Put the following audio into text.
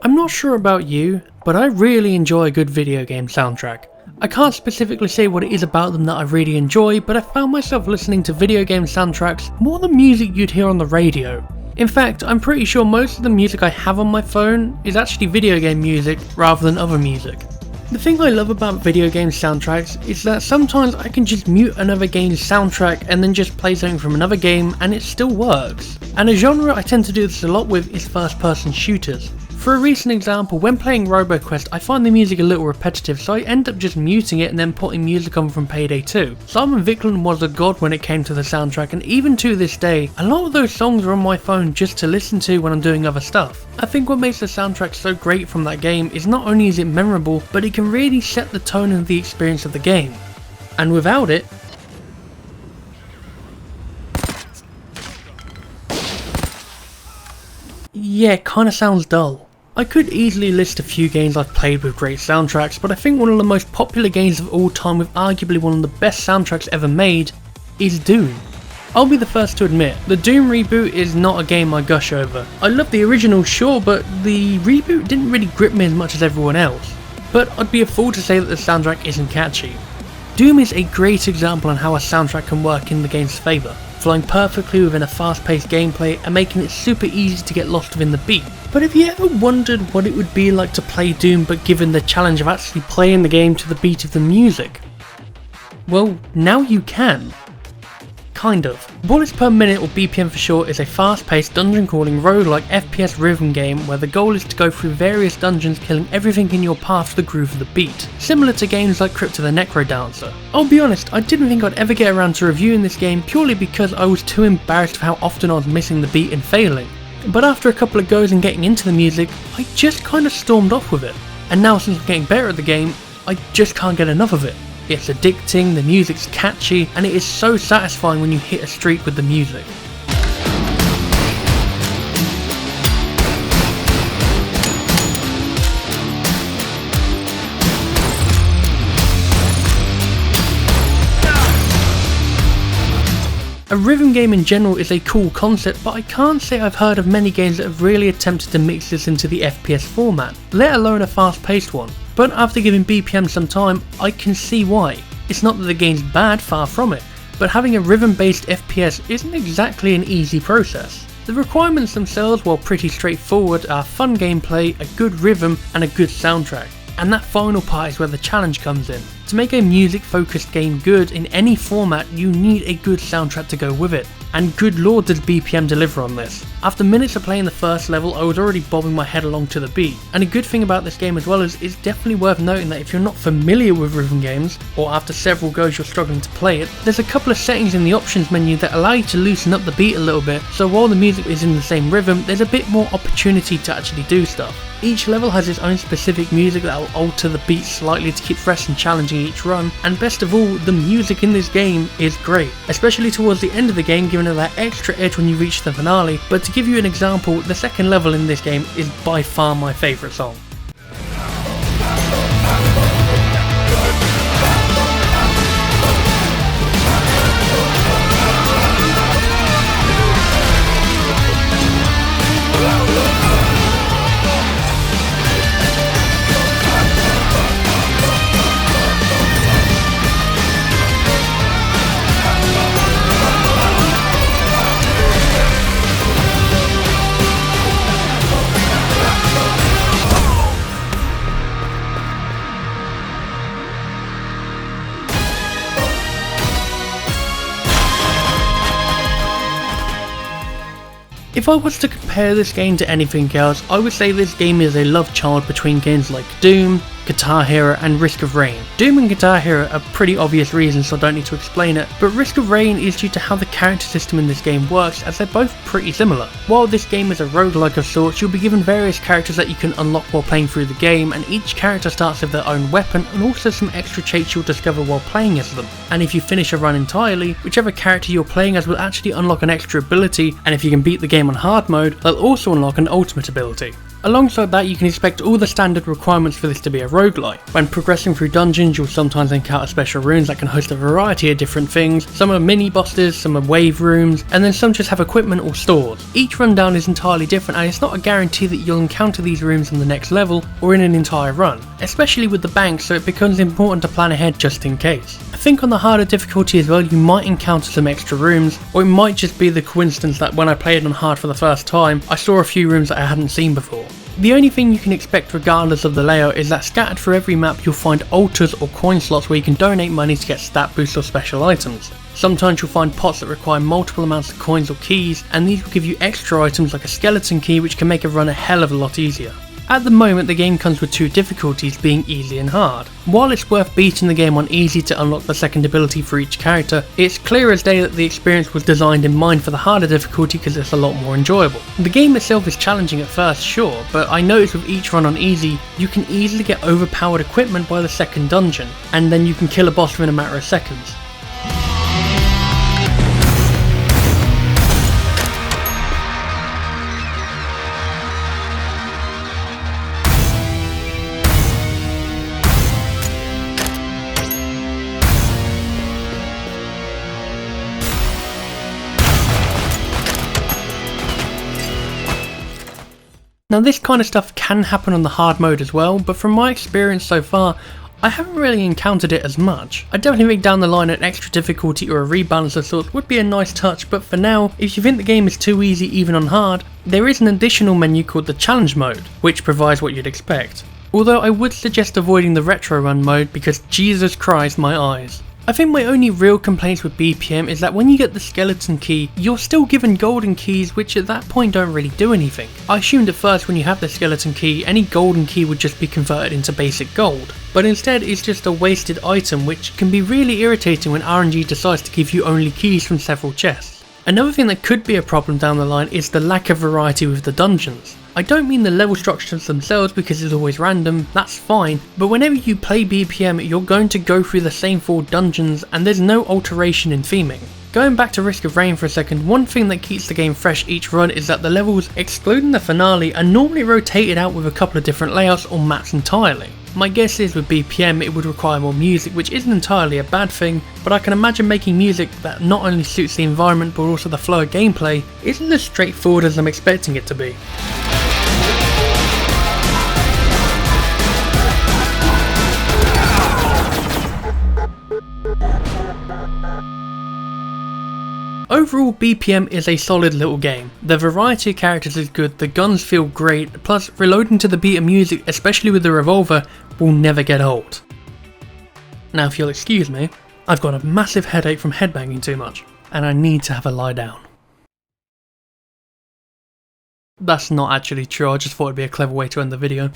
I'm not sure about you, but I really enjoy a good video game soundtrack. I can't specifically say what it is about them that I really enjoy, but I found myself listening to video game soundtracks more than music you'd hear on the radio. In fact, I'm pretty sure most of the music I have on my phone is actually video game music rather than other music. The thing I love about video game soundtracks is that sometimes I can just mute another game's soundtrack and then just play something from another game and it still works. And a genre I tend to do this a lot with is first person shooters. For a recent example, when playing RoboQuest, I find the music a little repetitive, so I end up just muting it and then putting music on from Payday 2. Simon Viklund was a god when it came to the soundtrack, and even to this day, a lot of those songs are on my phone just to listen to when I'm doing other stuff. I think what makes the soundtrack so great from that game is not only is it memorable, but it can really set the tone of the experience of the game. And without it, yeah, it kinda sounds dull. I could easily list a few games I've played with great soundtracks, but I think one of the most popular games of all time with arguably one of the best soundtracks ever made is Doom. I'll be the first to admit, the Doom reboot is not a game I gush over. I love the original, sure, but the reboot didn't really grip me as much as everyone else. But I'd be a fool to say that the soundtrack isn't catchy. Doom is a great example on how a soundtrack can work in the game's favour, flowing perfectly within a fast-paced gameplay and making it super easy to get lost within the beat. But have you ever wondered what it would be like to play Doom but given the challenge of actually playing the game to the beat of the music? Well, now you can. Kind of. Bullets per minute, or BPM for short, is a fast-paced dungeon crawling roguelike FPS rhythm game where the goal is to go through various dungeons killing everything in your path to the groove of the beat, similar to games like Crypt of the Necrodancer. I'll be honest, I didn't think I'd ever get around to reviewing this game purely because I was too embarrassed of how often I was missing the beat and failing. But after a couple of goes and getting into the music, I just kind of stormed off with it. And now since I'm getting better at the game, I just can't get enough of it. It's addicting, the music's catchy, and it is so satisfying when you hit a streak with the music. A rhythm game in general is a cool concept, but I can't say I've heard of many games that have really attempted to mix this into the FPS format, let alone a fast-paced one. But after giving BPM some time, I can see why. It's not that the game's bad, far from it, but having a rhythm-based FPS isn't exactly an easy process. The requirements themselves, while pretty straightforward, are fun gameplay, a good rhythm, and a good soundtrack. And that final part is where the challenge comes in. To make a music-focused game good in any format, you need a good soundtrack to go with it. And good lord does BPM deliver on this. After minutes of playing the first level, I was already bobbing my head along to the beat. And a good thing about this game as well is it's definitely worth noting that if you're not familiar with rhythm games, or after several goes you're struggling to play it, there's a couple of settings in the options menu that allow you to loosen up the beat a little bit, so while the music is in the same rhythm, there's a bit more opportunity to actually do stuff. Each level has its own specific music that will alter the beat slightly to keep fresh and challenging each run, and best of all, the music in this game is great, especially towards the end of the game, giving it that extra edge when you reach the finale. But to give you an example, the second level in this game is by far my favourite song. If I was to compare this game to anything else, I would say this game is a love child between games like Doom, Guitar Hero and Risk of Rain. Doom and Guitar Hero are pretty obvious reasons, so I don't need to explain it, but Risk of Rain is due to how the character system in this game works, as they're both pretty similar. While this game is a roguelike of sorts, you'll be given various characters that you can unlock while playing through the game, and each character starts with their own weapon and also some extra traits you'll discover while playing as them. And if you finish a run entirely, whichever character you're playing as will actually unlock an extra ability, and if you can beat the game on hard mode, they'll also unlock an ultimate ability. Alongside that, you can expect all the standard requirements for this to be a roguelike. When progressing through dungeons, you'll sometimes encounter special rooms that can host a variety of different things. Some are mini bosses, some are wave rooms, and then some just have equipment or stores. Each rundown is entirely different, and it's not a guarantee that you'll encounter these rooms in the next level or in an entire run, especially with the banks, so it becomes important to plan ahead just in case. I think on the harder difficulty as well, you might encounter some extra rooms, or it might just be the coincidence that when I played on hard for the first time, I saw a few rooms that I hadn't seen before. The only thing you can expect regardless of the layout is that scattered through every map you'll find altars or coin slots where you can donate money to get stat boosts or special items. Sometimes you'll find pots that require multiple amounts of coins or keys, and these will give you extra items like a skeleton key, which can make a run a hell of a lot easier. At the moment, the game comes with two difficulties, being easy and hard. While it's worth beating the game on easy to unlock the second ability for each character, it's clear as day that the experience was designed in mind for the harder difficulty because it's a lot more enjoyable. The game itself is challenging at first, sure, but I noticed with each run on easy, you can easily get overpowered equipment by the second dungeon, and then you can kill a boss within a matter of seconds. Now this kind of stuff can happen on the hard mode as well, but from my experience so far, I haven't really encountered it as much. I definitely think down the line an extra difficulty or a rebalance of sorts would be a nice touch, but for now, if you think the game is too easy even on hard, there is an additional menu called the challenge mode, which provides what you'd expect. Although I would suggest avoiding the retro run mode because Jesus Christ my eyes. I think my only real complaints with BPM is that when you get the skeleton key, you're still given golden keys which at that point don't really do anything. I assumed at first when you have the skeleton key, any golden key would just be converted into basic gold, but instead it's just a wasted item which can be really irritating when RNG decides to give you only keys from several chests. Another thing that could be a problem down the line is the lack of variety with the dungeons. I don't mean the level structures themselves because it's always random, that's fine, but whenever you play BPM you're going to go through the same 4 dungeons and there's no alteration in theming. Going back to Risk of Rain for a second, one thing that keeps the game fresh each run is that the levels, excluding the finale, are normally rotated out with a couple of different layouts or maps entirely. My guess is with BPM it would require more music, which isn't entirely a bad thing, but I can imagine making music that not only suits the environment but also the flow of gameplay isn't as straightforward as I'm expecting it to be. Overall, BPM is a solid little game. The variety of characters is good, the guns feel great, plus reloading to the beat of music, especially with the revolver, will never get old. Now if you'll excuse me, I've got a massive headache from headbanging too much, and I need to have a lie down. That's not actually true, I just thought it'd be a clever way to end the video.